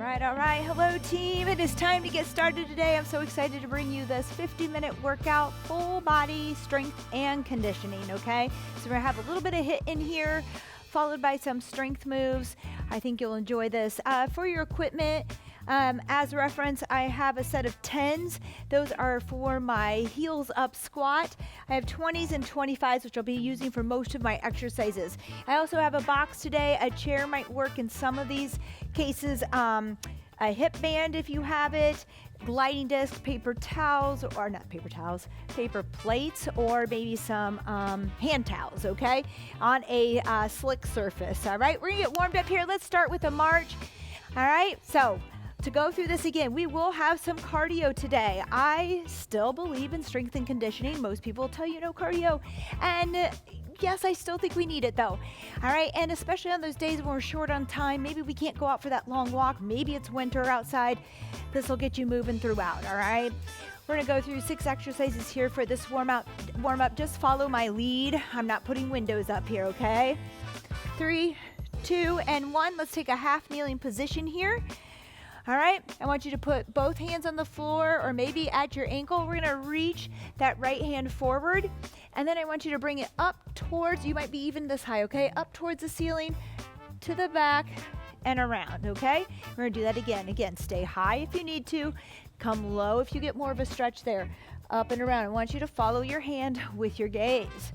All right. Hello, team. It is time to get started today. I'm so excited to bring you this 50-minute workout, full body strength and conditioning, okay? So we're going to have a little bit of HIIT in here, followed by some strength moves. I think you'll enjoy this. For your equipment, as reference, I have a set of 10s. Those are for my heels up squat. I have 20s and 25s, which I'll be using for most of my exercises. I also have a box today. A chair might work in some of these cases. A hip band if you have it, gliding disc, paper towels, or not paper towels, paper plates, or maybe some hand towels, okay, on a slick surface. All right, we're gonna get warmed up here. Let's start with a march. All right, so to go through this again, we will have some cardio today. I still believe in strength and conditioning. Most people tell you no cardio, and yes, I still think we need it though. All right, and especially on those days when we're short on time, maybe we can't go out for that long walk, maybe it's winter outside, this will get you moving throughout, all right? We're gonna go through 6 exercises here for this warm up. Just follow my lead. I'm not putting windows up here, okay? 3, 2, and 1. Let's take a half kneeling position here. All right, I want you to put both hands on the floor or maybe at your ankle. We're gonna reach that right hand forward, and then I want you to bring it up towards, you might be even this high, okay? Up towards the ceiling, to the back, and around, okay? We're gonna do that again. Again, stay high if you need to, come low if you get more of a stretch there. Up and around. I want you to follow your hand with your gaze.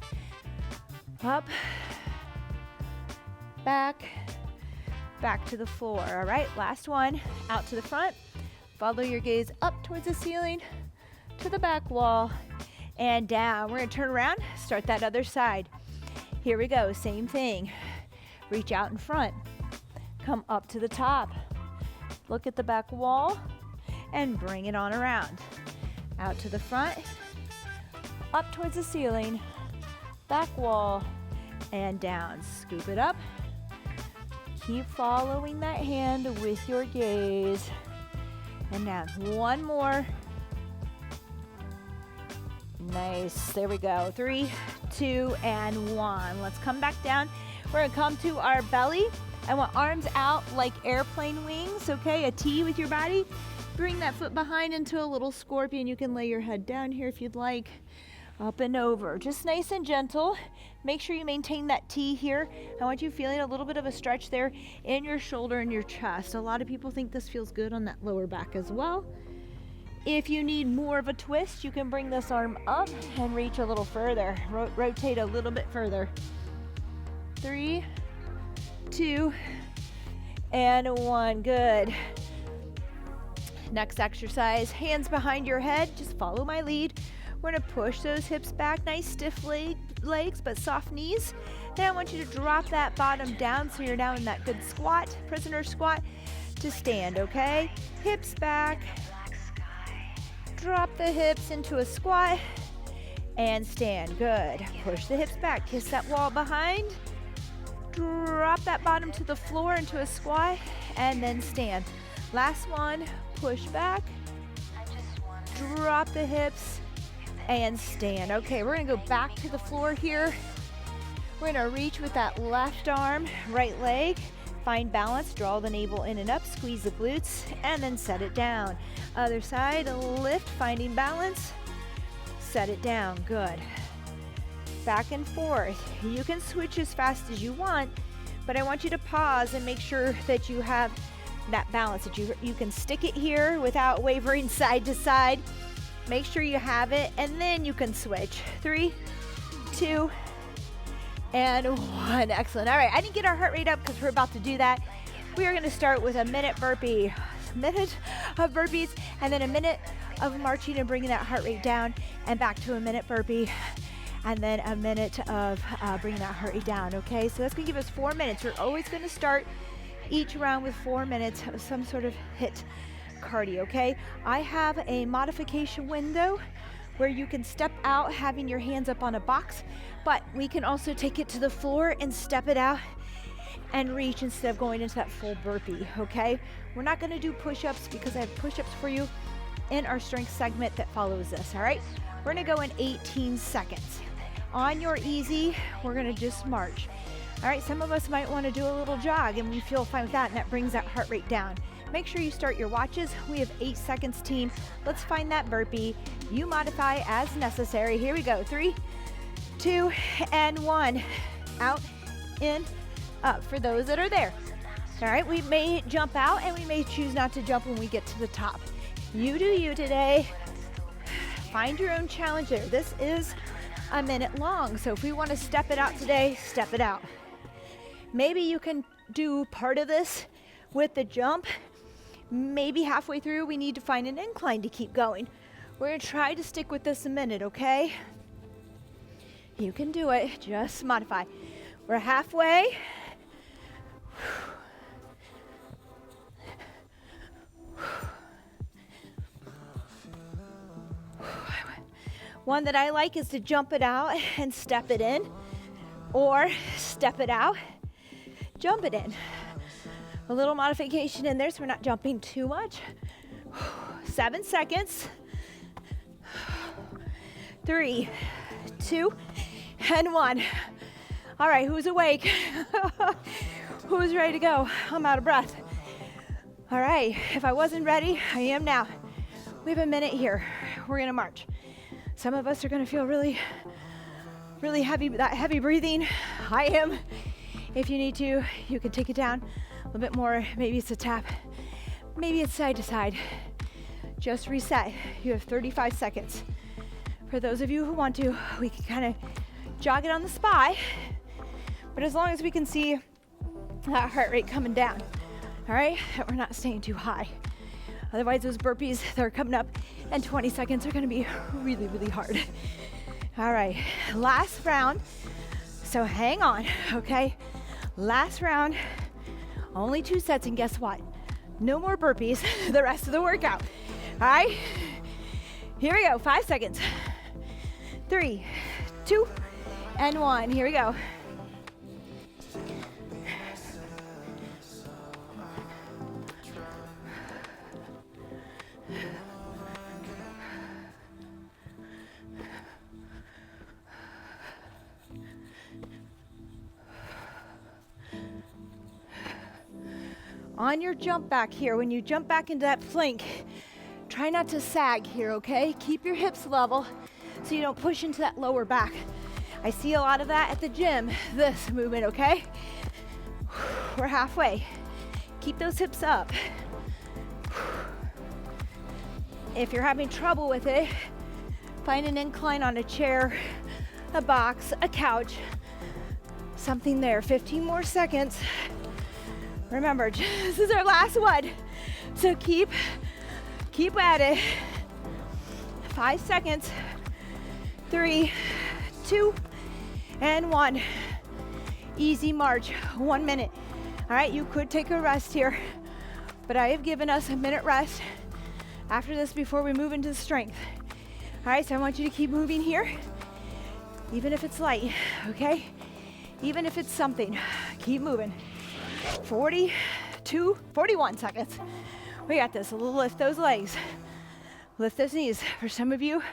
Up, back to the floor. All right, last one, out to the front. Follow your gaze up towards the ceiling, to the back wall, and down. We're gonna turn around, start that other side. Here we go, same thing. Reach out in front, come up to the top, look at the back wall, and bring it on around. Out to the front, up towards the ceiling, back wall, and down. Scoop it up. Keep following that hand with your gaze. And now, one more. Nice, there we go. 3, 2, and 1. Let's come back down. We're gonna come to our belly. I want arms out like airplane wings, okay? A T with your body. Bring that foot behind into a little scorpion. You can lay your head down here if you'd like. Up and over, just nice and gentle. Make sure you maintain that T here. I want you feeling a little bit of a stretch there in your shoulder and your chest. A lot of people think this feels good on that lower back as well. If you need more of a twist, you can bring this arm up and reach a little further. Rotate a little bit further. 3, 2, and 1. Good. Next exercise, hands behind your head. Just follow my lead. We're gonna push those hips back, nice stiff legs, but soft knees. Then I want you to drop that bottom down so you're now in that good squat, prisoner squat, to stand, okay? Hips back, drop the hips into a squat, and stand, good. Push the hips back, kiss that wall behind, drop that bottom to the floor into a squat, and then stand. Last one, push back, drop the hips, and stand. Okay, we're gonna go back to the floor here. We're gonna reach with that left arm, right leg, find balance, draw the navel in and up, squeeze the glutes, and then set it down. Other side, lift, finding balance, set it down, good. Back and forth. You can switch as fast as you want, but I want you to pause and make sure that you have that balance, that you can stick it here without wavering side to side. Make sure you have it, and then you can switch. 3, 2, and 1. Excellent. All right, I didn't get our heart rate up because we're about to do that. We are going to start with a minute burpee. A minute of burpees, and then a minute of marching and bringing that heart rate down, and back to a minute burpee, and then a minute of bringing that heart rate down, okay? So that's going to give us 4 minutes. We're always going to start each round with 4 minutes of some sort of HIIT cardio, okay? I have a modification window where you can step out having your hands up on a box, but we can also take it to the floor and step it out and reach instead of going into that full burpee, okay? We're not gonna do push-ups because I have push-ups for you in our strength segment that follows this, all right? We're gonna go in 18 seconds. On your easy, we're gonna just march. All right, some of us might wanna do a little jog and we feel fine with that, and that brings that heart rate down. Make sure you start your watches. We have 8 seconds, team. Let's find that burpee. You modify as necessary. Here we go. 3, 2, and 1. Out, in, up for those that are there. All right, we may jump out and we may choose not to jump when we get to the top. You do you today. Find your own challenge there. This is a minute long, so if we want to step it out today, step it out. Maybe you can do part of this with the jump. Maybe halfway through we need to find an incline to keep going. We're going to try to stick with this a minute, okay? You can do it. Just modify. We're halfway. One that I like is to jump it out and step it in, or step it out, jump it in. A little modification in there so we're not jumping too much. 7 seconds. 3, 2, and 1. All right, who's awake? Who's ready to go? I'm out of breath. All right, if I wasn't ready, I am now. We have a minute here. We're gonna march. Some of us are gonna feel really heavy, that heavy breathing. I am. If you need to, you can take it down a little bit more. Maybe it's a tap, maybe it's side to side. Just reset. You have 35 seconds. For those of you who want to, we can kind of jog it on the spot, but as long as we can see that heart rate coming down, all right? That we're not staying too high. Otherwise, those burpees that are coming up in 20 seconds are gonna be really hard. All right, last round. So hang on, okay? Last round, only 2 sets, and guess what? No more burpees the rest of the workout, all right? Here we go, 5 seconds. 3, 2, and 1, here we go. On your jump back here, when you jump back into that plank, try not to sag here, okay? Keep your hips level so you don't push into that lower back. I see a lot of that at the gym, this movement, okay? We're halfway. Keep those hips up. If you're having trouble with it, find an incline on a chair, a box, a couch, something there. 15 more seconds. Remember, this is our last one, so keep at it. 5 seconds. 3, 2, and 1. Easy march, 1 minute. All right, you could take a rest here, but I have given us a minute rest after this before we move into the strength. All right, so I want you to keep moving here, even if it's light, okay? Even if it's something, keep moving. 41 seconds. We got this. Lift those legs. Lift those knees. For some of you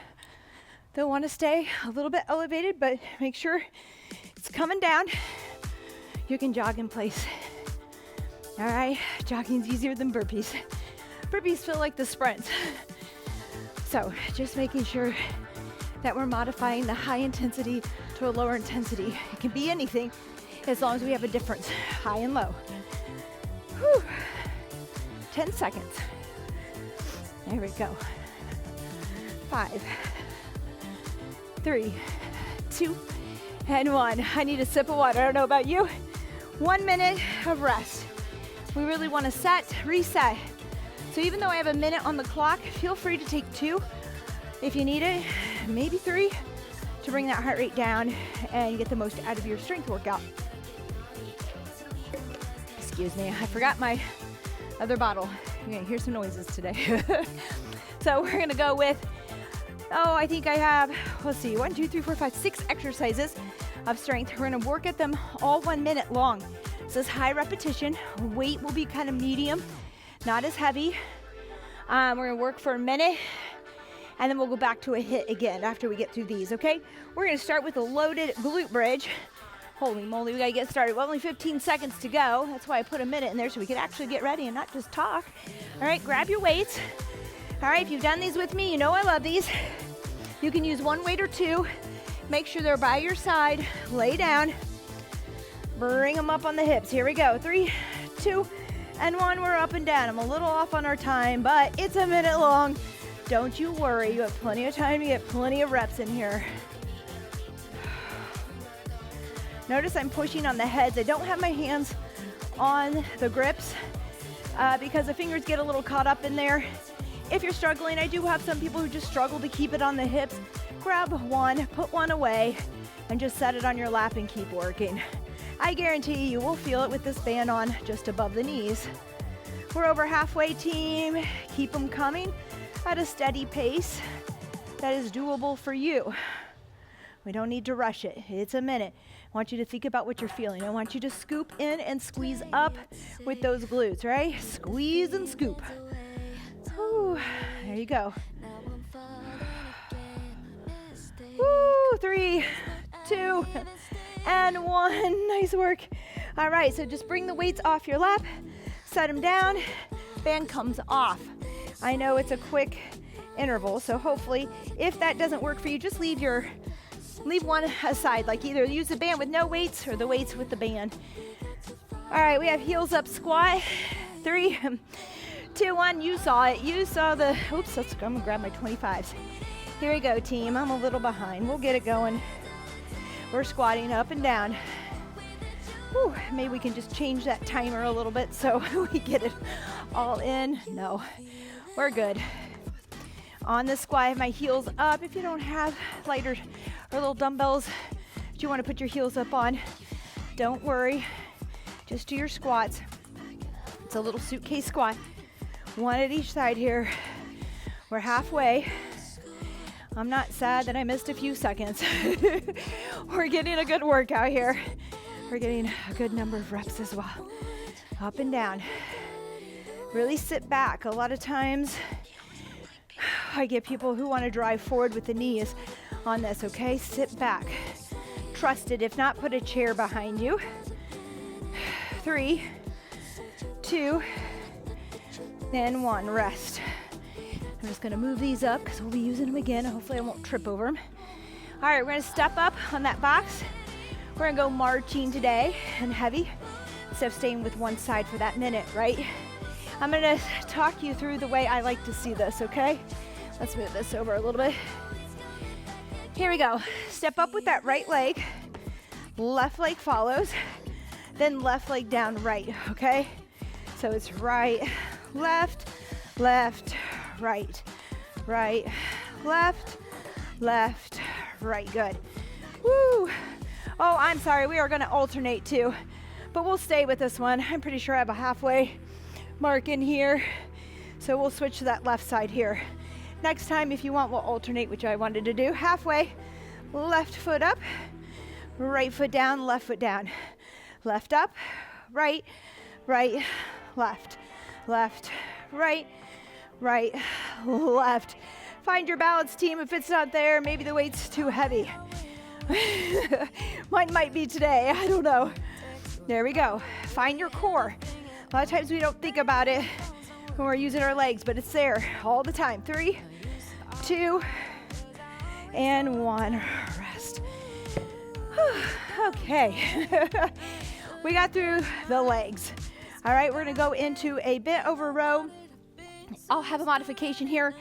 that want to stay a little bit elevated, but make sure it's coming down, you can jog in place. All right, jogging's easier than burpees. Burpees feel like the sprints. So just making sure that we're modifying the high intensity to a lower intensity. It can be anything as long as we have a difference, high and low. Whew. 10 seconds. There we go. 5, 3, 2, and 1. I need a sip of water. I don't know about you. 1 minute of rest. We really want to set, reset. So even though I have a minute on the clock, feel free to take 2 if you need it, maybe 3 to bring that heart rate down and get the most out of your strength workout. Excuse me, I forgot my other bottle. You're gonna hear some noises today. So we're gonna go with, I think I have, let's see, 1, 2, 3, 4, 5, 6 exercises of strength. We're gonna work at them all 1 minute long. This is high repetition. Weight will be kind of medium, not as heavy. We're gonna work for a minute, and then we'll go back to a HIIT again after we get through these, okay? We're gonna start with a loaded glute bridge. Holy moly, we gotta get started. Well, only 15 seconds to go. That's why I put a minute in there so we could actually get ready and not just talk. All right, grab your weights. All right, if you've done these with me, you know I love these. You can use one weight or two. Make sure they're by your side. Lay down. Bring them up on the hips. Here we go. 3, 2, and 1. We're up and down. I'm a little off on our time, but it's a minute long. Don't you worry. You have plenty of time to get plenty of reps in here. Notice I'm pushing on the heads. I don't have my hands on the grips because the fingers get a little caught up in there. If you're struggling, I do have some people who just struggle to keep it on the hips. Grab one, put one away, and just set it on your lap and keep working. I guarantee you will feel it with this band on just above the knees. We're over halfway, team. Keep them coming at a steady pace that is doable for you. We don't need to rush it. It's a minute. I want you to think about what you're feeling. I want you to scoop in and squeeze up with those glutes, right? Squeeze and scoop. Whew. There you go. Woo, 3, 2, and 1. Nice work. All right, so just bring the weights off your lap, set them down, band comes off. I know it's a quick interval, so hopefully if that doesn't work for you, just leave one aside, like either use the band with no weights or the weights with the band. All right, we have heels up squat. 3, 2, 1. You saw it. You saw the, oops, I'm gonna grab my 25s. Here we go, team. I'm a little behind. We'll get it going. We're squatting up and down. Whew, maybe we can just change that timer a little bit so we get it all in. No, we're good. On the squat, I have my heels up. If you don't have lighter or little dumbbells that you want to put your heels up on, don't worry. Just do your squats. It's a little suitcase squat. One at each side here. We're halfway. I'm not sad that I missed a few seconds. We're getting a good workout here. We're getting a good number of reps as well. Up and down. Really sit back. A lot of times I get people who want to drive forward with the knees on this, okay? Sit back. Trust it. If not, put a chair behind you. 3, 2, and 1. Rest. I'm just gonna move these up because we'll be using them again. Hopefully I won't trip over them. All right, we're gonna step up on that box. We're gonna go marching today and heavy instead of staying with one side for that minute, right? I'm gonna talk you through the way I like to see this, okay? Let's move this over a little bit. Here we go. Step up with that right leg. Left leg follows. Then left leg down right, okay? So it's right, left, left, right, right, left, left, right. Good. Woo. Oh, I'm sorry. We are going to alternate too, but we'll stay with this one. I'm pretty sure I have a halfway mark in here, so we'll switch to that left side here. Next time, if you want, we'll alternate, which I wanted to do. Halfway, left foot up, right foot down, left foot down. Left up, right, right, left, left, right, right, left. Find your balance, team. If it's not there, maybe the weight's too heavy. Mine might be today, I don't know. There we go. Find your core. A lot of times we don't think about it when we're using our legs, but it's there all the time. 3, 2, and 1. Rest. Okay. We got through the legs. All right, we're gonna go into a bent over row. I'll have a modification here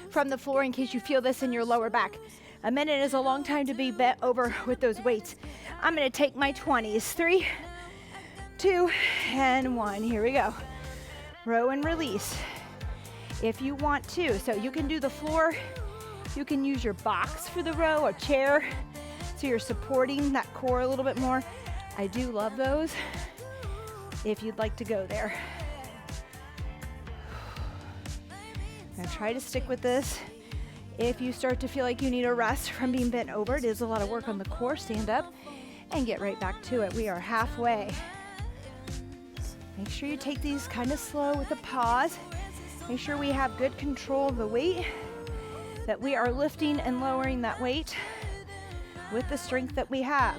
from the floor in case you feel this in your lower back. A minute is a long time to be bent over with those weights. I'm gonna take my 20s. 3, 2, and 1. Here we go. Row and release if you want to. So you can do the floor. You can use your box for the row, a chair, so you're supporting that core a little bit more. I do love those if you'd like to go there. Now try to stick with this. If you start to feel like you need a rest from being bent over, it is a lot of work on the core. Stand up and get right back to it. We are halfway. Make sure you take these kind of slow with a pause. Make sure we have good control of the weight, that we are lifting and lowering that weight with the strength that we have.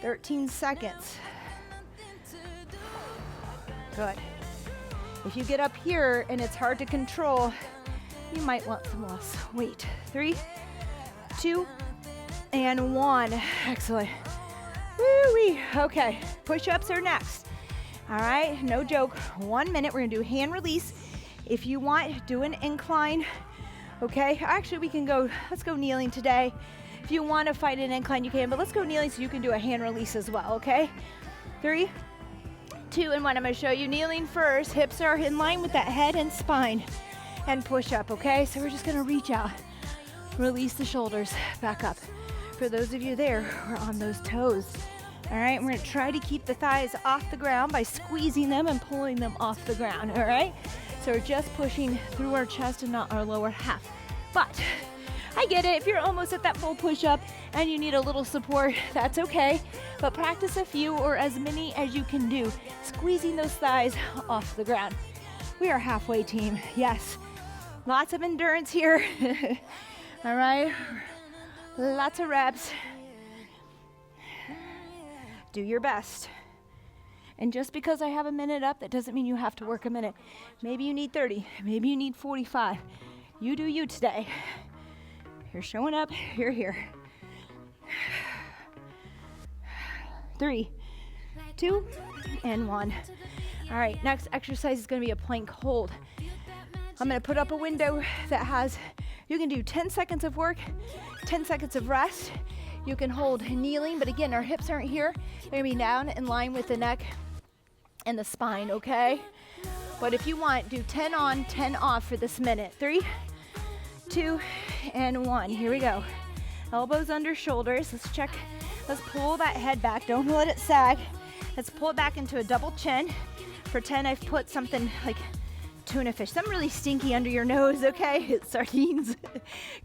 13 seconds. Good. If you get up here and it's hard to control, you might want some less weight. 3, 2, and 1. Excellent. Woo-wee. Okay, push-ups are next. All right, no joke. 1 minute, we're gonna do hand release. If you want, do an incline. Okay, actually we can go, let's go kneeling today. If you want to fight an incline, you can, but let's go kneeling so you can do a hand release as well, okay? 3, 2, and 1. I'm going to show you kneeling first. Hips are in line with that head and spine. And push up, okay? So we're just going to reach out. Release the shoulders back up. For those of you there who are on those toes. All right, we're going to try to keep the thighs off the ground by squeezing them and pulling them off the ground, all right? So we're just pushing through our chest and not our lower half. But I get it, if you're almost at that full push-up and you need a little support, that's okay. But practice a few or as many as you can do, squeezing those thighs off the ground. We are halfway, team, yes. Lots of endurance here, all right? Lots of reps. Do your best. And just because I have a minute up, that doesn't mean you have to work a minute. Maybe you need 30, maybe you need 45. You do you today. You're showing up, you're here. 3, 2, and 1. All right, next exercise is gonna be a plank hold. I'm gonna put up a window that has, you can do 10 seconds of work, 10 seconds of rest. You can hold kneeling, but again, our hips aren't here. They're gonna be down in line with the neck and the spine, okay? But if you want, do 10 on, 10 off for this minute. 3, 2, and 1. Here we go. Elbows under shoulders. Let's check. Let's pull that head back. Don't let it sag. Let's pull it back into a double chin. Pretend I've put something like tuna fish, something really stinky under your nose, okay? Sardines,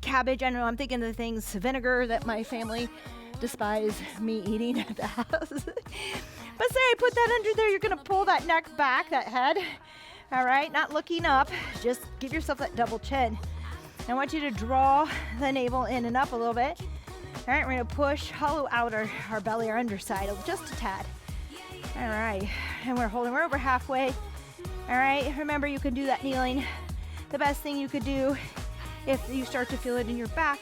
cabbage. I don't know. I'm thinking of things, vinegar that my family despise me eating at the house. But say I put that under there, you're gonna pull that neck back, that head. All right, not looking up. Just give yourself that double chin. I want you to draw the navel in and up a little bit. All right, we're gonna push, hollow out our belly, our underside, just a tad. All right, and we're over halfway. All right, remember you can do that kneeling. The best thing you could do if you start to feel it in your back,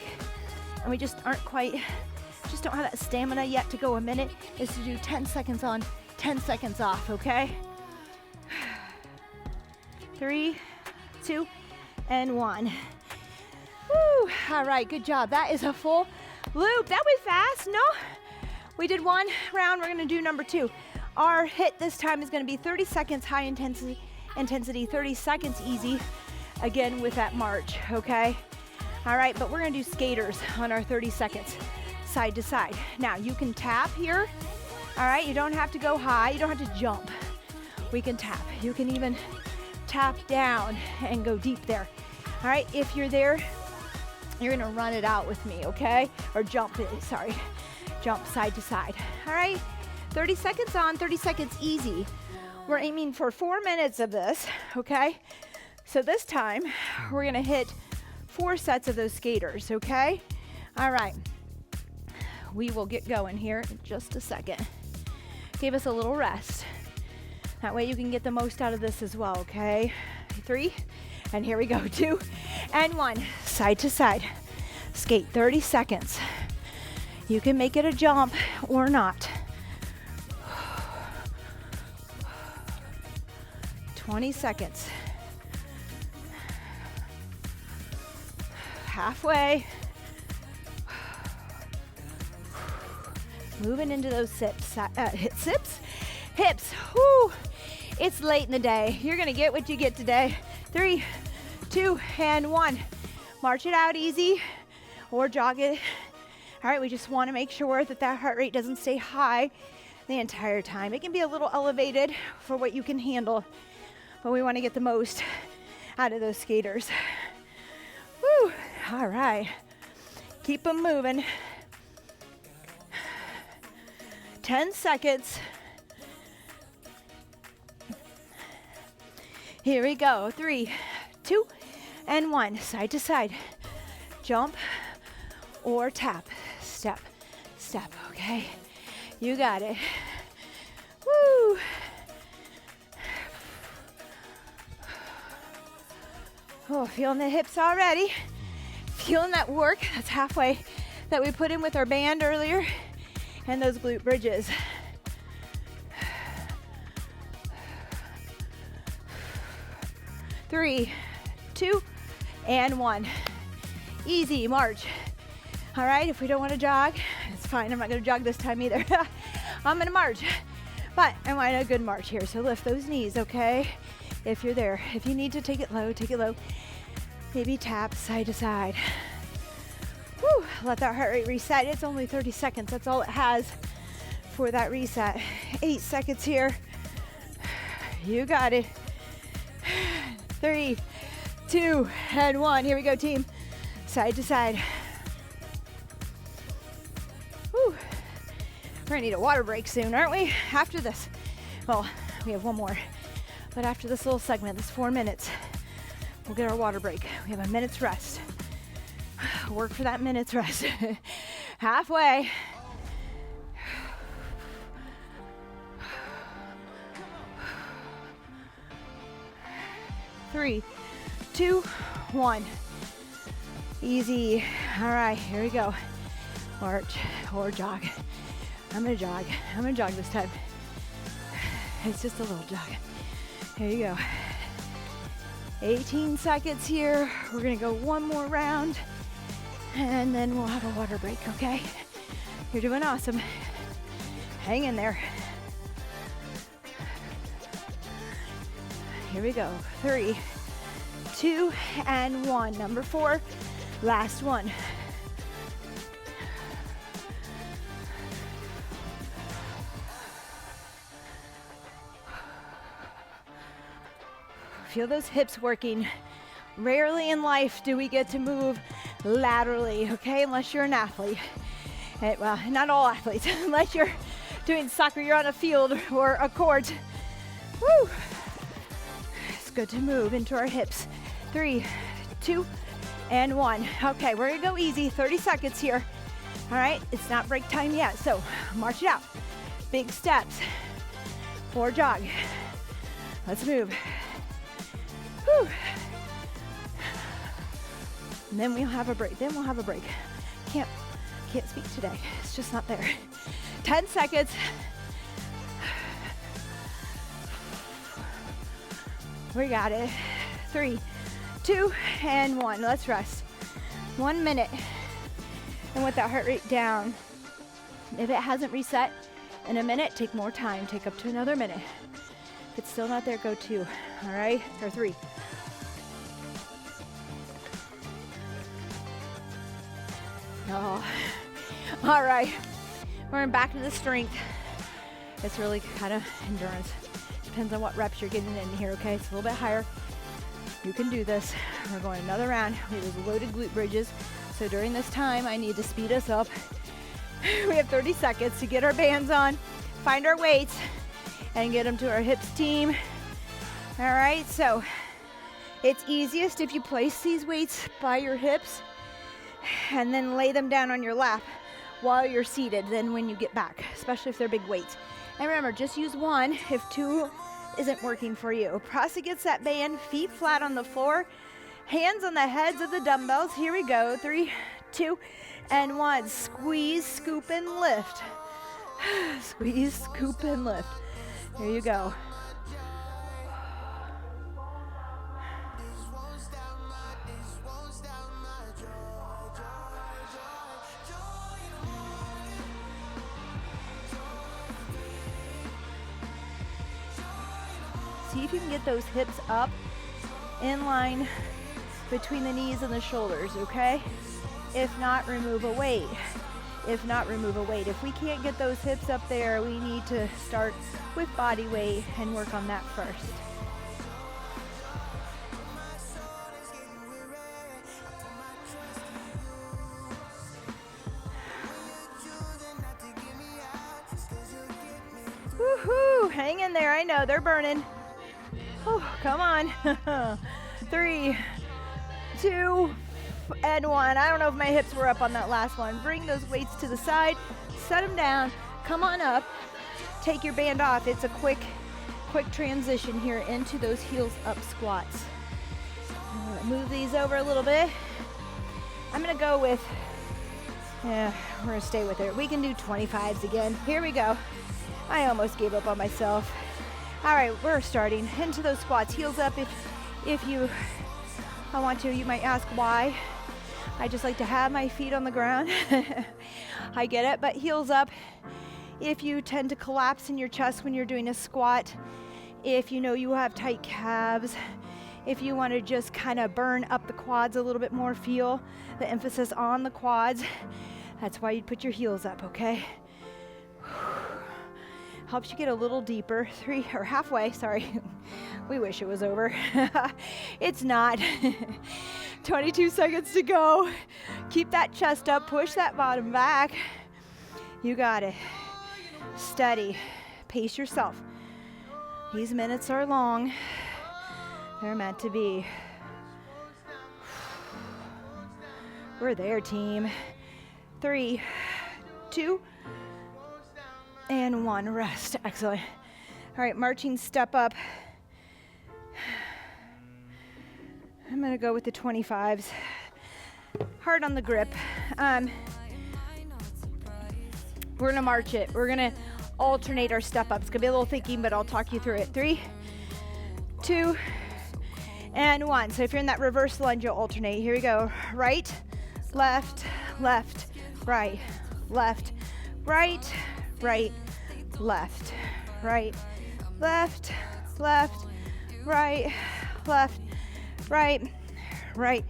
and we just don't have that stamina yet to go a minute, is to do 10 seconds on, 10 seconds off, okay? 3, 2, and 1. Woo, all right, good job. That is a full loop. That was fast, no? We did one round, we're gonna do number 2. Our HIIT this time is gonna be 30 seconds high intensity, 30 seconds easy, again with that march, okay? All right, but we're gonna do skaters on our 30 seconds, side to side. Now, you can tap here, all right? You don't have to go high, you don't have to jump. We can tap. You can even tap down and go deep there. All right, if you're there, you're gonna run it out with me, okay? Or jump side to side. All right, 30 seconds on, 30 seconds easy. We're aiming for 4 minutes of this, okay? So this time, we're gonna hit 4 sets of those skaters, okay? All right, we will get going here in just a second. Give us a little rest. That way you can get the most out of this as well, okay? 3, and here we go, 2, and 1, side to side. Skate 30 seconds. You can make it a jump or not. 20 seconds. Halfway. Moving into those hips. Whoo. It's late in the day. You're gonna get what you get today. 3, 2, and 1. March it out easy or jog it. All right, we just wanna make sure that heart rate doesn't stay high the entire time. It can be a little elevated for what you can handle, but we wanna get the most out of those skaters. Woo, all right. Keep them moving. 10 seconds. Here we go. 3, 2, and 1. Side to side. Jump or tap. Step, step, okay? You got it. Woo. Oh, feeling the hips already. Feeling that work. That's halfway that we put in with our band earlier. And those glute bridges. 3, 2, and 1. Easy march. All right, if we don't want to jog, it's fine. I'm not going to jog this time either. I'm going to march, but I want a good march here. So lift those knees, okay? If you're there. If you need to take it low, take it low. Maybe tap side to side. Whew, let that heart rate reset. It's only 30 seconds. That's all it has for that reset. 8 seconds here. You got it. 3, 2, and 1. Here we go, team. Side to side. Whew. We're gonna need a water break soon, aren't we? After this. Well, we have one more. But after this little segment, this 4 minutes, we'll get our water break. We have a minute's rest. Work for that minute's rest. Halfway. 3, 2, 1. Easy. All right, here we go. March or jog. I'm gonna jog. I'm gonna jog this time. It's just a little jog. Here you go. 18 seconds here. We're gonna go one more round and then we'll have a water break, okay? You're doing awesome. Hang in there. Here we go. 3, 2, and 1. Number 4, last one. Feel those hips working. Rarely in life do we get to move laterally, okay? Unless you're an athlete. Well, not all athletes. Unless you're doing soccer, you're on a field or a court. Woo! It's good to move into our hips. 3, 2, and 1. Okay, we're gonna go easy. 30 seconds here. All right, it's not break time yet, so march it out. Big steps or jog. Let's move. Whew. And then we'll have a break. Can't speak today. It's just not there. 10 seconds. We got it. 3, 2, and 1. Let's rest. 1 minute. And with that heart rate down, if it hasn't reset in a minute, take more time. Take up to another minute. If it's still not there, go 2. All right? Or 3. Oh. All right. We're back to the strength. It's really kind of endurance. Depends on what reps you're getting in here, okay? It's a little bit higher. You can do this. We're going another round. We have those loaded glute bridges. So during this time, I need to speed us up. We have 30 seconds to get our bands on, find our weights, and get them to our hips team. All right, so it's easiest if you place these weights by your hips and then lay them down on your lap while you're seated, then when you get back, especially if they're big weights. And remember, just use 1 if 2 isn't working for you. Press against that band, feet flat on the floor, hands on the heads of the dumbbells. Here we go. 3, 2, and 1. Squeeze, scoop, and lift. Squeeze, scoop, and lift. Here you go. See if you can get those hips up in line between the knees and the shoulders, okay? If not, remove a weight. If we can't get those hips up there, we need to start with body weight and work on that first. Woohoo! Hang in there. I know they're burning. Oh, come on. 3, 2, and 1. I don't know if my hips were up on that last one. Bring those weights to the side, set them down, come on up, take your band off. It's a quick transition here into those heels up squats. Move these over a little bit. I'm gonna go with, we're gonna stay with it. We can do 25s again. Here we go. I almost gave up on myself. All right, we're starting into those squats. Heels up if you want to. You might ask why. I just like to have my feet on the ground. I get it, but heels up. If you tend to collapse in your chest when you're doing a squat, if you know you have tight calves, if you want to just kind of burn up the quads a little bit more, feel the emphasis on the quads, that's why you'd put your heels up, okay? Helps you get a little deeper. 3 or halfway, sorry. We wish it was over. It's not. 22 seconds to go. Keep that chest up, push that bottom back. You got it. Steady. Pace yourself. These minutes are long. They're meant to be. We're there, team. 3, 2, and 1. Rest. Excellent. All right, marching step up. I'm going to go with the 25s. Hard on the grip. We're going to march it. We're going to alternate our step ups. It's going to be a little thinking, but I'll talk you through it. 3, 2, and 1. So if you're in that reverse lunge, you'll alternate. Here we go. Right, left, left, right, left, right, right, left, right, left, left, right, left, right, right,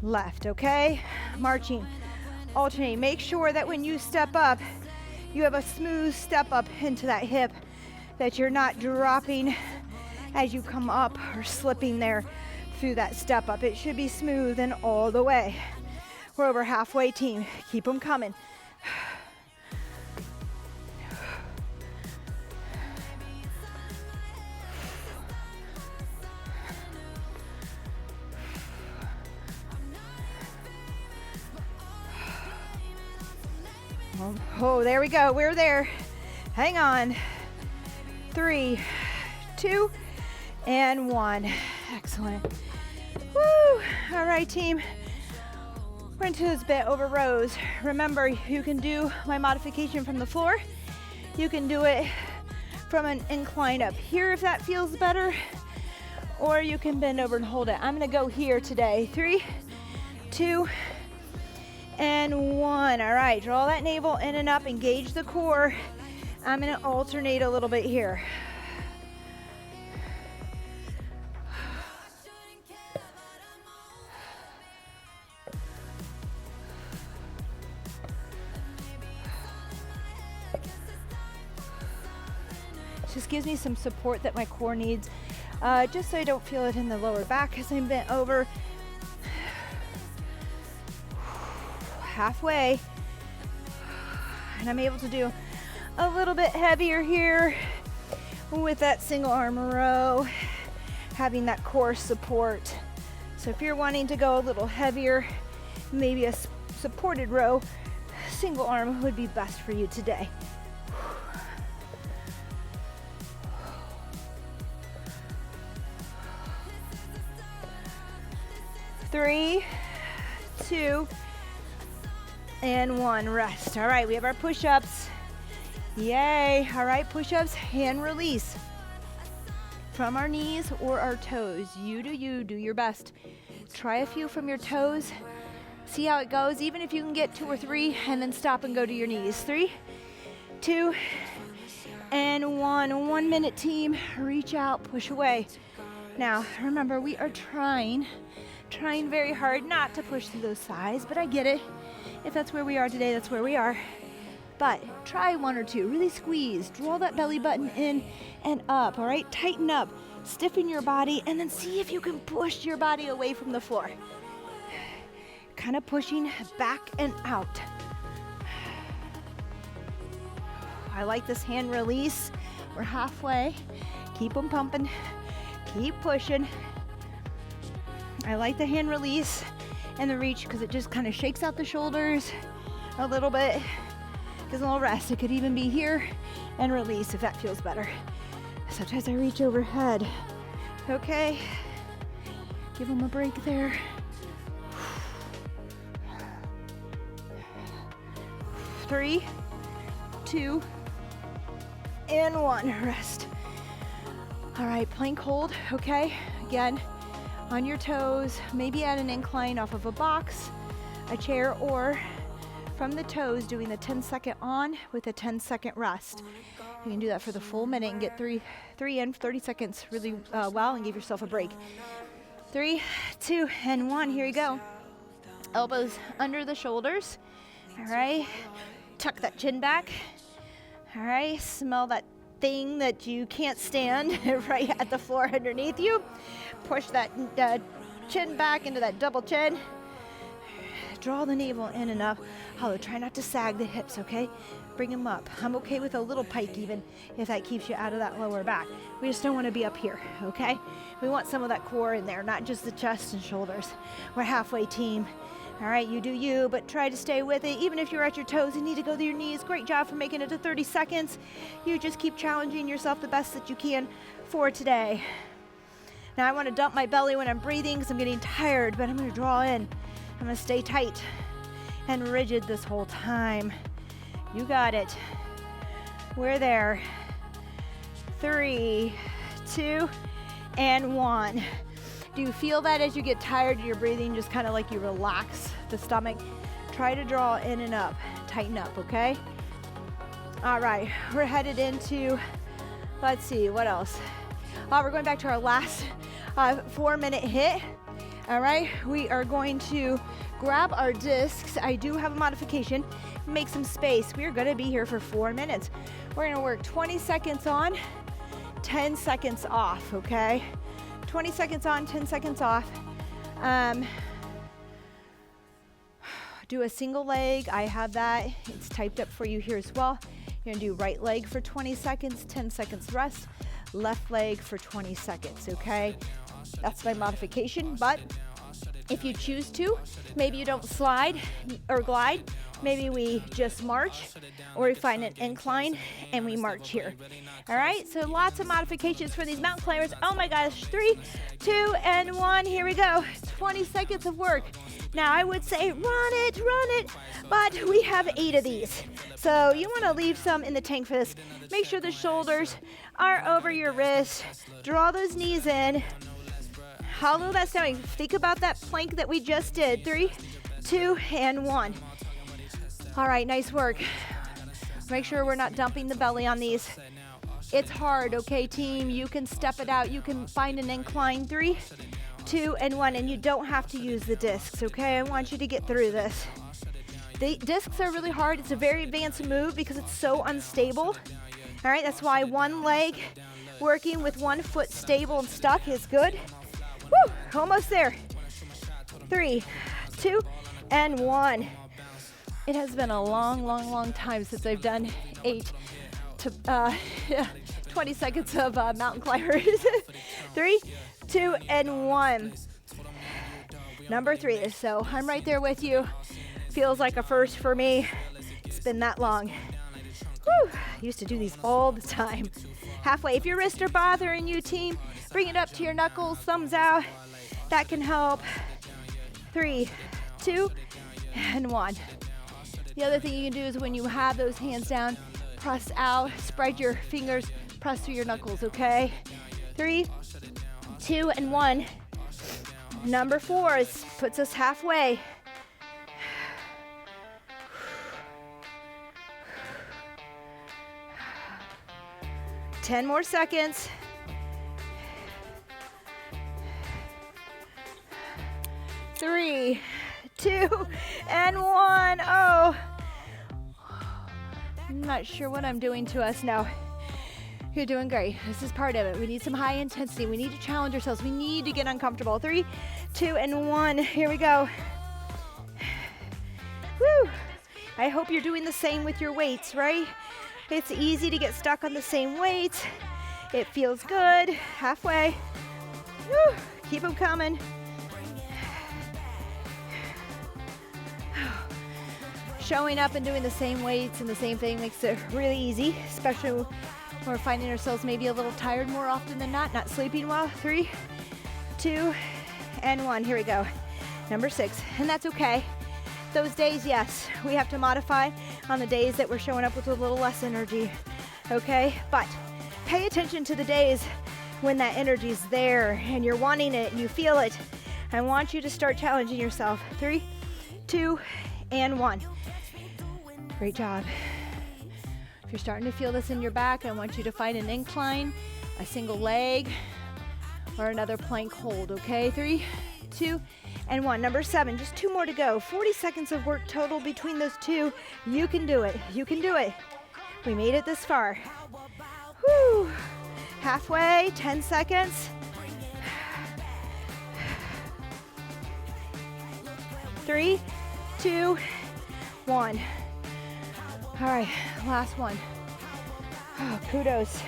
left, okay? Marching, alternating. Make sure that when you step up, you have a smooth step up into that hip, that you're not dropping as you come up or slipping there through that step up. It should be smooth and all the way. We're over halfway, team. Keep them coming. Oh, there we go. We're there. Hang on. 3, 2, and 1. Excellent. Woo! All right, team. We're into this bit over rows. Remember, you can do my modification from the floor. You can do it from an incline up here if that feels better, or you can bend over and hold it. I'm gonna go here today. 3, 2, and 1. All right, draw that navel in and up, engage the core. I'm gonna alternate a little bit here. Just gives me some support that my core needs, just so I don't feel it in the lower back as I'm bent over. Halfway, and I'm able to do a little bit heavier here with that single arm row, having that core support. So if you're wanting to go a little heavier, maybe a supported row, single arm would be best for you today. 3, 2, and 1. Rest. All right, we have our push-ups. Yay. All right, push-ups, hand release from our knees or our toes. You do your best. Try a few from your toes. See how it goes, even if you can get 2 or 3, and then stop and go to your knees. 3, 2, and 1. 1 minute, team. Reach out, push away. Now, remember, we are trying very hard not to push through those thighs, but I get it. If that's where we are today, that's where we are. But try 1 or 2. Really squeeze. Draw that belly button in and up, all right? Tighten up. Stiffen your body, and then see if you can push your body away from the floor. Kind of pushing back and out. I like this hand release. We're halfway. Keep them pumping. Keep pushing. I like the hand release and the reach because it just kind of shakes out the shoulders a little bit. Gives them a little rest. It could even be here and release if that feels better. Sometimes I reach overhead. Okay. Give them a break there. 3, 2, and 1. Rest. All right, plank hold, okay? Again, on your toes, maybe at an incline off of a box, a chair, or from the toes, doing the 10-second on with a 10-second rest. You can do that for the full minute and get three and 30 seconds really well, and give yourself a break. 3, 2, and 1. Here you go. Elbows under the shoulders. All right. Tuck that chin back. All right. Smell that thing that you can't stand right at the floor underneath you. Push that chin back into that double chin. Draw the navel in and up. Hollow. Try not to sag the hips, okay? Bring them up. I'm okay with a little pike even if that keeps you out of that lower back. We just don't want to be up here, okay? We want some of that core in there, not just the chest and shoulders. We're halfway, team. All right, you do you, but try to stay with it. Even if you're at your toes, you need to go to your knees. Great job for making it to 30 seconds. You just keep challenging yourself the best that you can for today. Now I want to dump my belly when I'm breathing because I'm getting tired, but I'm going to draw in. I'm going to stay tight and rigid this whole time. You got it. We're there. 3, 2, and 1. Do you feel that as you get tired, you're breathing just kind of like you relax the stomach? Try to draw in and up. Tighten up, okay? All right, we're headed into, let's see, what else? We're going back to our last 4-minute HIIT. All right, we are going to grab our discs. I do have a modification. Make some space. We're going to be here for 4 minutes. We're going to work 20 seconds on, 10 seconds off, okay? 20 seconds on, 10 seconds off. Do a single leg. I have that. It's typed up for you here as well. You're going to do right leg for 20 seconds, 10 seconds rest. Left leg for 20 seconds, okay? That's my modification, but if you choose to, maybe you don't slide or glide. Maybe we just march, or we find an incline and we march here. All right, so lots of modifications for these mountain climbers. Oh my gosh, 3, 2, and 1. Here we go. 20 seconds of work. Now I would say run it, but we have 8 of these. So you want to leave some in the tank for this. Make sure the shoulders are over your wrists. Draw those knees in. Hollow that stomach. Think about that plank that we just did. 3, 2, and 1. All right, nice work. Make sure we're not dumping the belly on these. It's hard, okay, team? You can step it out. You can find an incline. 3, 2, and 1, and you don't have to use the discs, okay? I want you to get through this. The discs are really hard. It's a very advanced move because it's so unstable. All right, that's why one leg working with one foot stable and stuck is good. Woo, almost there. 3, 2, and 1. It has been a long time since I've done 8 to 20 seconds of mountain climbers. 3, 2, and 1. Number 3. So I'm right there with you. Feels like a first for me. It's been that long. Woo, used to do these all the time. Halfway. If your wrists are bothering you, team, bring it up to your knuckles, thumbs out. That can help. 3, 2, and 1. The other thing you can do is when you have those hands down, press out, spread your fingers, press through your knuckles, okay? 3, 2, and 1. Number 4 puts us halfway. Ten more seconds. 3, 2, and 1. Oh, I'm not sure what I'm doing to us now. You're doing great. This is part of it. We need some high intensity. We need to challenge ourselves. We need to get uncomfortable. 3, 2, and 1. Here we go. Woo! I hope you're doing the same with your weights, right? It's easy to get stuck on the same weights. It feels good. Halfway. Woo! Keep them coming. showing up and doing the same weights and the same thing makes it really easy, especially when we're finding ourselves maybe a little tired more often than not sleeping well. 3, 2, and 1. Here we go. Number 6, and that's okay. Those days, yes, we have to modify on the days that we're showing up with a little less energy, okay? But pay attention to the days when that energy's there and you're wanting it and you feel it. I want you to start challenging yourself. 3, 2, and 1. Great job. If you're starting to feel this in your back, I want you to find an incline, a single leg, or another plank hold, okay? 3, 2, and 1. Number 7, just 2 more to go. 40 seconds of work total between those 2. You can do it. You can do it. We made it this far. Whew. Halfway, 10 seconds. 3, 2, 1. All right, last one. Oh, kudos.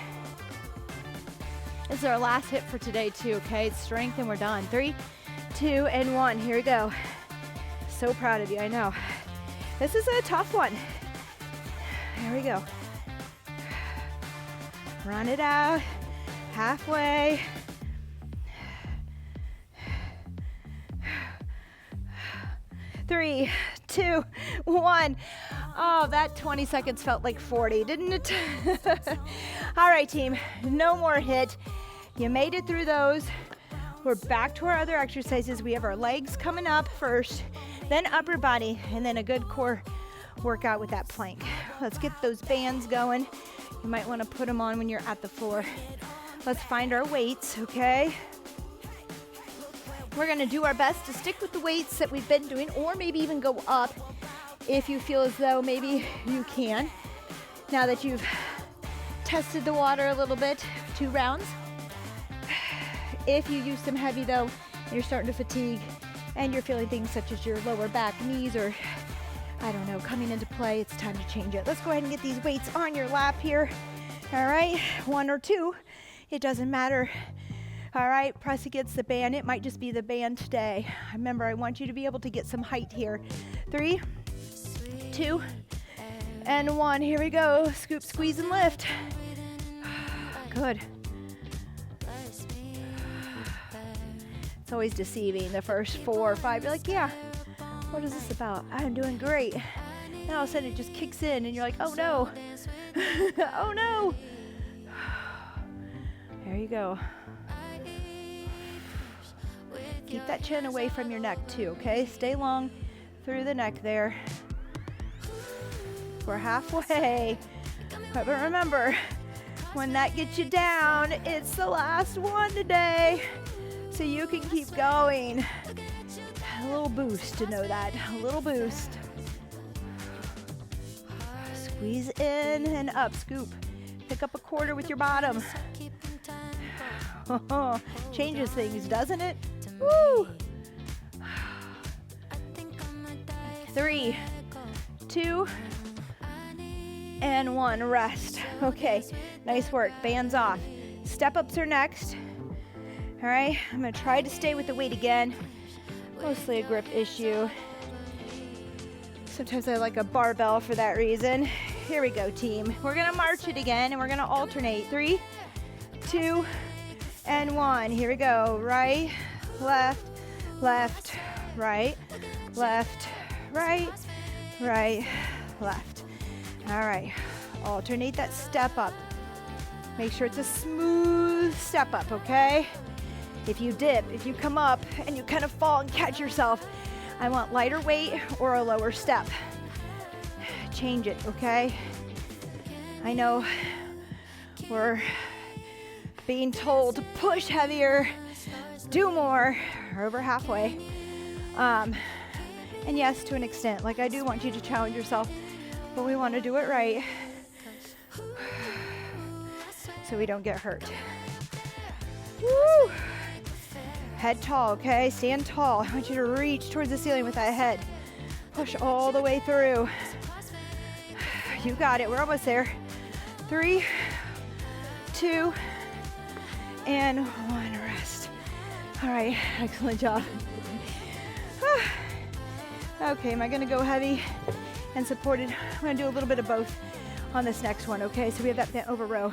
This is our last hit for today too, okay? It's strength and we're done. 3, 2, and 1. Here we go. So proud of you, I know. This is a tough one. Here we go. Run it out. Halfway. 3, 2, 1. Oh, that 20 seconds felt like 40, didn't it? All right, team, no more HIIT. You made it through those. We're back to our other exercises. We have our legs coming up first, then upper body, and then a good core workout with that plank. Let's get those bands going. You might want to put them on when you're at the floor. Let's find our weights, okay? We're gonna do our best to stick with the weights that we've been doing, or maybe even go up if you feel as though maybe you can. Now that you've tested the water a little bit, 2 rounds. If you use some heavy though, and you're starting to fatigue, and you're feeling things such as your lower back, knees, or I don't know, coming into play, it's time to change it. Let's go ahead and get these weights on your lap here. All right, 1 or 2, it doesn't matter. All right, press against the band. It might just be the band today. Remember, I want you to be able to get some height here. 3, 2, and 1. Here we go. Scoop, squeeze, and lift. Good. It's always deceiving, the first 4 or 5. You're like, yeah, what is this about? I'm doing great. And all of a sudden it just kicks in and you're like, oh no. Oh no. There you go. Keep that chin away from your neck too, okay? Stay long through the neck there. We're halfway. But remember, when that gets you down, it's the last one today. So you can keep going. A little boost to know that. A little boost. Squeeze in and up. Scoop. Pick up a quarter with your bottom. Changes things, doesn't it? Woo! 3, 2, and 1. Rest. Okay, nice work. Bands off. Step ups are next. All right, I'm gonna try to stay with the weight again. Mostly a grip issue. Sometimes I like a barbell for that reason. Here we go, team. We're gonna march it again and we're gonna alternate. 3, 2, and 1. Here we go. Right, left, left, right, left, right, right, left. All right, alternate that step up. Make sure it's a smooth step up, okay? If you dip, if you come up and you kind of fall and catch yourself, I want lighter weight or a lower step. Change it, okay? I know we're being told to push heavier, do more. We're over halfway. And yes, to an extent, like I do want you to challenge yourself, but we want to do it right so we don't get hurt. Woo! Head tall, okay? Stand tall. I want you to reach towards the ceiling with that head. Push all the way through. You got it. We're almost there. 3, 2, and 1. Rest. All right. Excellent job. Okay, am I going to go heavy and supported. I'm gonna do a little bit of both on this next one, okay? So we have that bent over row.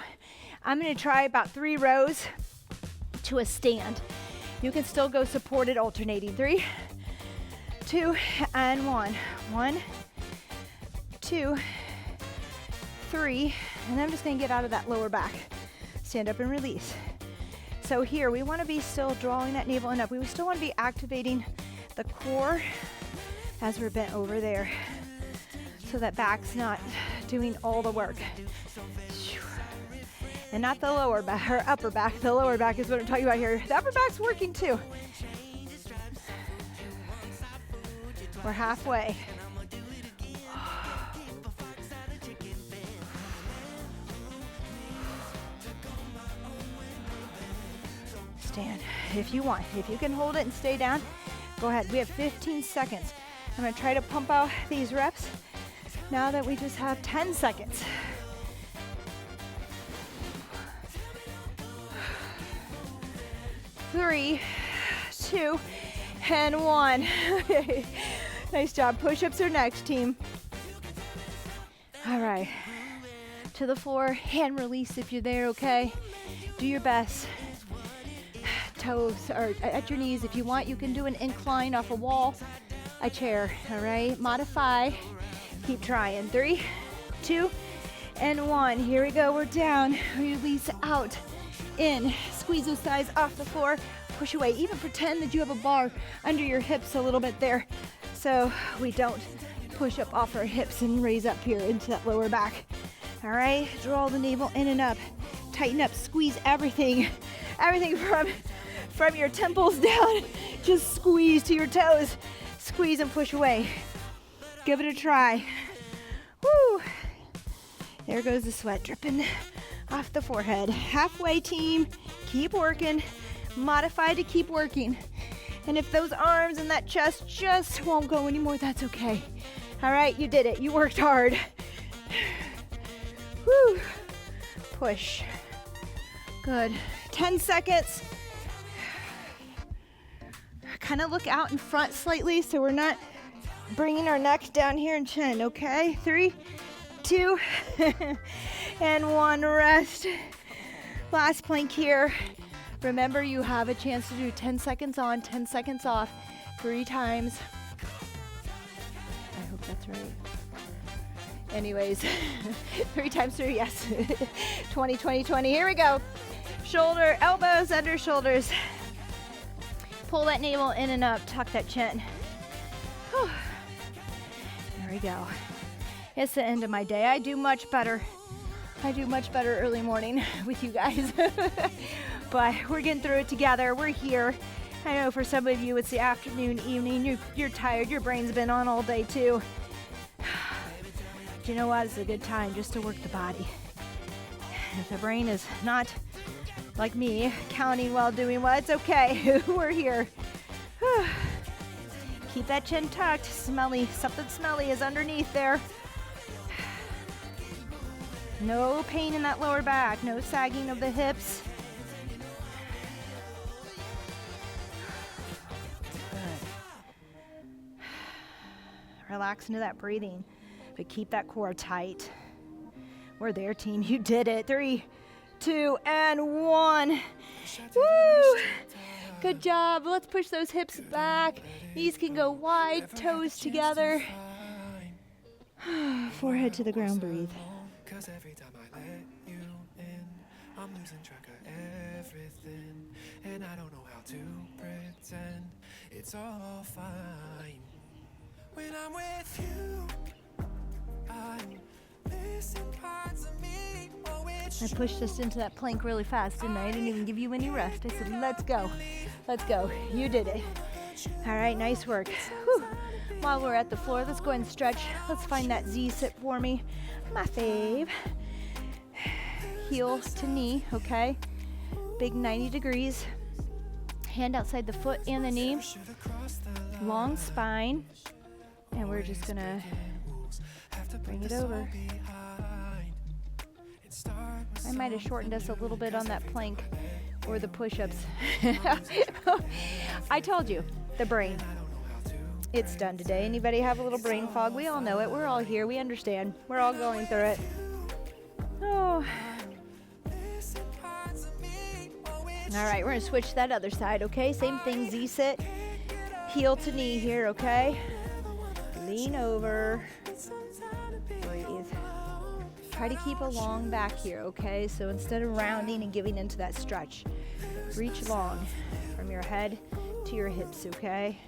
I'm gonna try about 3 rows to a stand. You can still go supported alternating. 3, 2, and 1. 1, 2, 3, and I'm just gonna get out of that lower back. Stand up and release. So here, we wanna be still drawing that navel in up. We still wanna be activating the core as we're bent over there, so that back's not doing all the work. And not the lower back, or upper back. The lower back is what I'm talking about here. The upper back's working too. We're halfway. Stand if you want. If you can hold it and stay down, go ahead. We have 15 seconds. I'm gonna try to pump out these reps now that we just have 10 seconds. 3, 2, and 1. Nice job. Push-ups are next, team. All right. To the floor, hand release if you're there, okay? Do your best. Toes are at your knees. If you want, you can do an incline off a wall, a chair, all right? Modify. Keep trying. 3, 2, and 1. Here we go. We're down. Release out. In. Squeeze those thighs off the floor. Push away. Even pretend that you have a bar under your hips a little bit there, so we don't push up off our hips and raise up here into that lower back. All right. Draw the navel in and up. Tighten up. Squeeze everything. Everything from your temples down. Just squeeze to your toes. Squeeze and push away. Give it a try. Woo! There goes the sweat dripping off the forehead. Halfway, team. Keep working. Modify to keep working. And if those arms and that chest just won't go anymore, that's okay. All right, you did it. You worked hard. Woo! Push. Good. 10 seconds. Kind of look out in front slightly so we're not bringing our neck down here and chin, okay? 3, 2, and 1. Rest. Last plank here. Remember, you have a chance to do 10 seconds on, 10 seconds off, 3 times. I hope that's right. Anyways, 3 times 3, yes. 20, 20, 20. Here we go. Shoulder, elbows under shoulders. Pull that navel in and up. Tuck that chin. Whew. There we go. It's the end of my day. I do much better early morning with you guys. But we're getting through it together. We're here. I know for some of you it's the afternoon, evening. You're tired. Your brain's been on all day too. But you know what? It's a good time just to work the body. If the brain is not like me, counting while doing what, it's okay. We're here. Keep that chin tucked. Smelly, something smelly is underneath there. No pain in that lower back. No sagging of the hips. Good. Relax into that breathing, but keep that core tight. We're there, team. You did it. 3, 2, and 1. Woo! Good job. Let's push those hips back. Knees can go wide, toes together. Forehead to the ground, breathe. Cause every time I let you in, I'm losing track of everything. And I don't know how to pretend it's all fine. When I'm with you, I'm missing parts of me. I pushed us into that plank really fast, didn't I? I didn't even give you any rest. I said, let's go. Let's go. You did it. All right, nice work. Whew. While we're at the floor, let's go ahead and stretch. Let's find that Z sit for me. My fave. Heel to knee, okay? Big 90 degrees. Hand outside the foot and the knee. Long spine. And we're just gonna bring it over. I might have shortened us a little bit on that plank or the push-ups. I told you, the brain. It's done today. Anybody have a little brain fog? We all know it. We're all here. We understand. We're all going through it. Oh. All right, we're going to switch to that other side, okay? Same thing, Z-sit. Heel to knee here, okay? Lean over. Breathe. Try to keep a long back here, okay? So instead of rounding and giving into that stretch, reach long from your head to your hips, okay?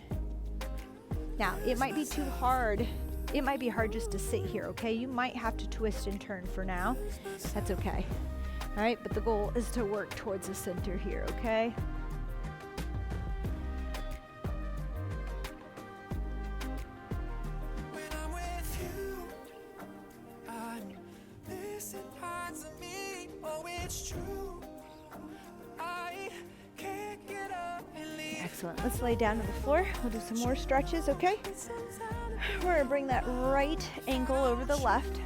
Now, it might be too hard. It might be hard just to sit here, okay? You might have to twist and turn for now. That's okay. All right, but the goal is to work towards the center here, okay? Excellent. Let's lay down to the floor. We'll do some more stretches, okay? We're going to bring that right ankle over the left.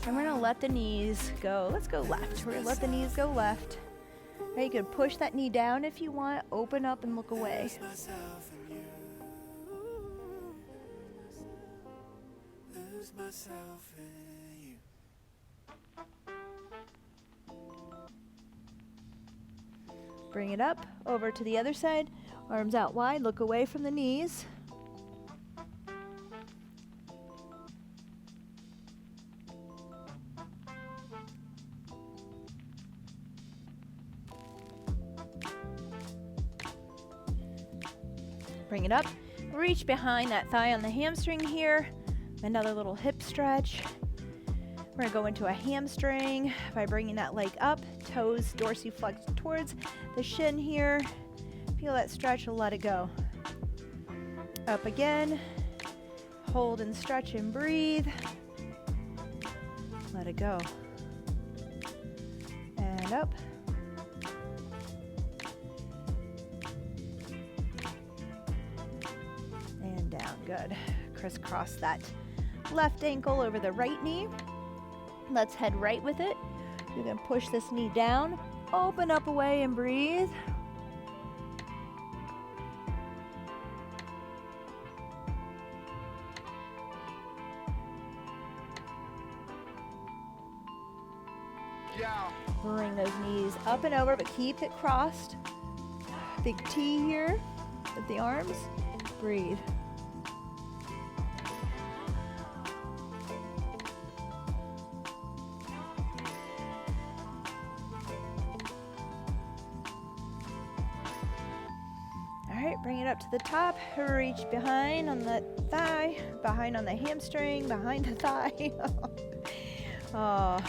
And we're going to let the knees go. Let's go left. We're going to let the knees go left. Now you can push that knee down if you want. Open up and look away. Bring it up over to the other side. Arms out wide. Look away from the knees. Bring it up. Reach behind that thigh on the hamstring here. Another little hip stretch. We're going to go into a hamstring by bringing that leg up. Toes dorsiflex towards the shin here. Feel that stretch and let it go. Up again. Hold and stretch and breathe. Let it go. And up. And down. Good. Crisscross that left ankle over the right knee. Let's head right with it. You can push this knee down, open up away and breathe. Bring those knees up and over, but keep it crossed. Big T here with the arms. Breathe. Bring it up to the top, reach behind on the thigh, behind on the hamstring, behind the thigh. Oh,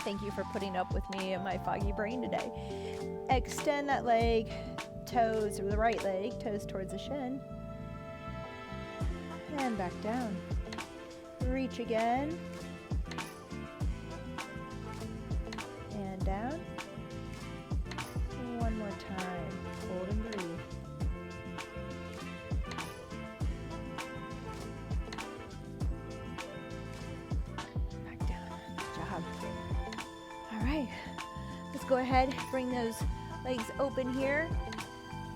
thank you for putting up with me and my foggy brain today. Extend that leg, toes, or the right leg, toes towards the shin. And back down. Reach again. And down. One more time. Hold and breathe. Let's go ahead, bring those legs open here.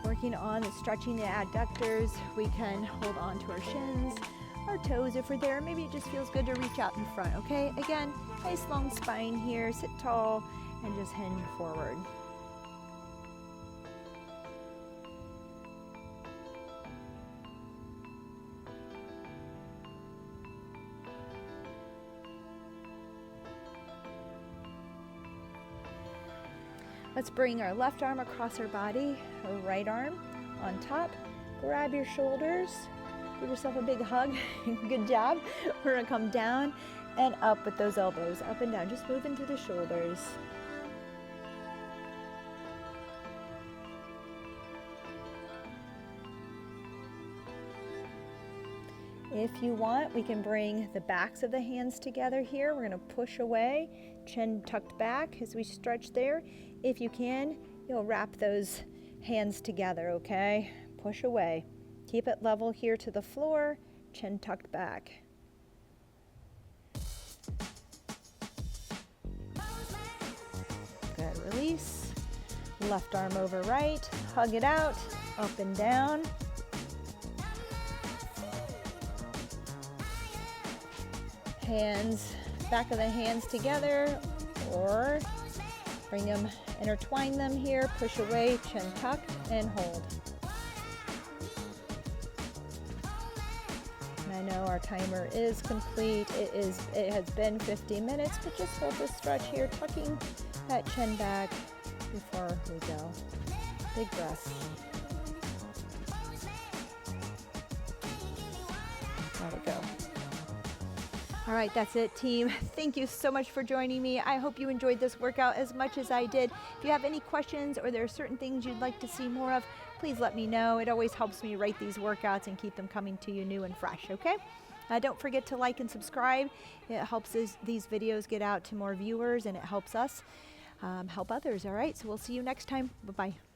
Working on the stretching the adductors. We can hold on to our shins, our toes if we're there. Maybe it just feels good to reach out in front, okay? Again, nice long spine here. Sit tall and just hinge forward. Let's bring our left arm across our body, our right arm on top. Grab your shoulders. Give yourself a big hug. Good job. We're going to come down and up with those elbows, up and down. Just moving through the shoulders. If you want, we can bring the backs of the hands together here. We're going to push away, chin tucked back as we stretch there. If you can, you'll wrap those hands together, okay? Push away. Keep it level here to the floor, chin tucked back. Good, release. Left arm over right, hug it out, up and down. Hands, back of the hands together, or bring them, intertwine them here, push away, chin tucked, and hold. And I know our timer is complete. It has been 50 minutes, but just hold this stretch here, tucking that chin back before we go. Big breaths. Let it go. All right, that's it, team. Thank you so much for joining me. I hope you enjoyed this workout as much as I did. If you have any questions or there are certain things you'd like to see more of, please let me know. It always helps me write these workouts and keep them coming to you new and fresh, okay? Don't forget to like and subscribe. It helps these videos get out to more viewers, and it helps us help others, all right? So we'll see you next time. Bye-bye.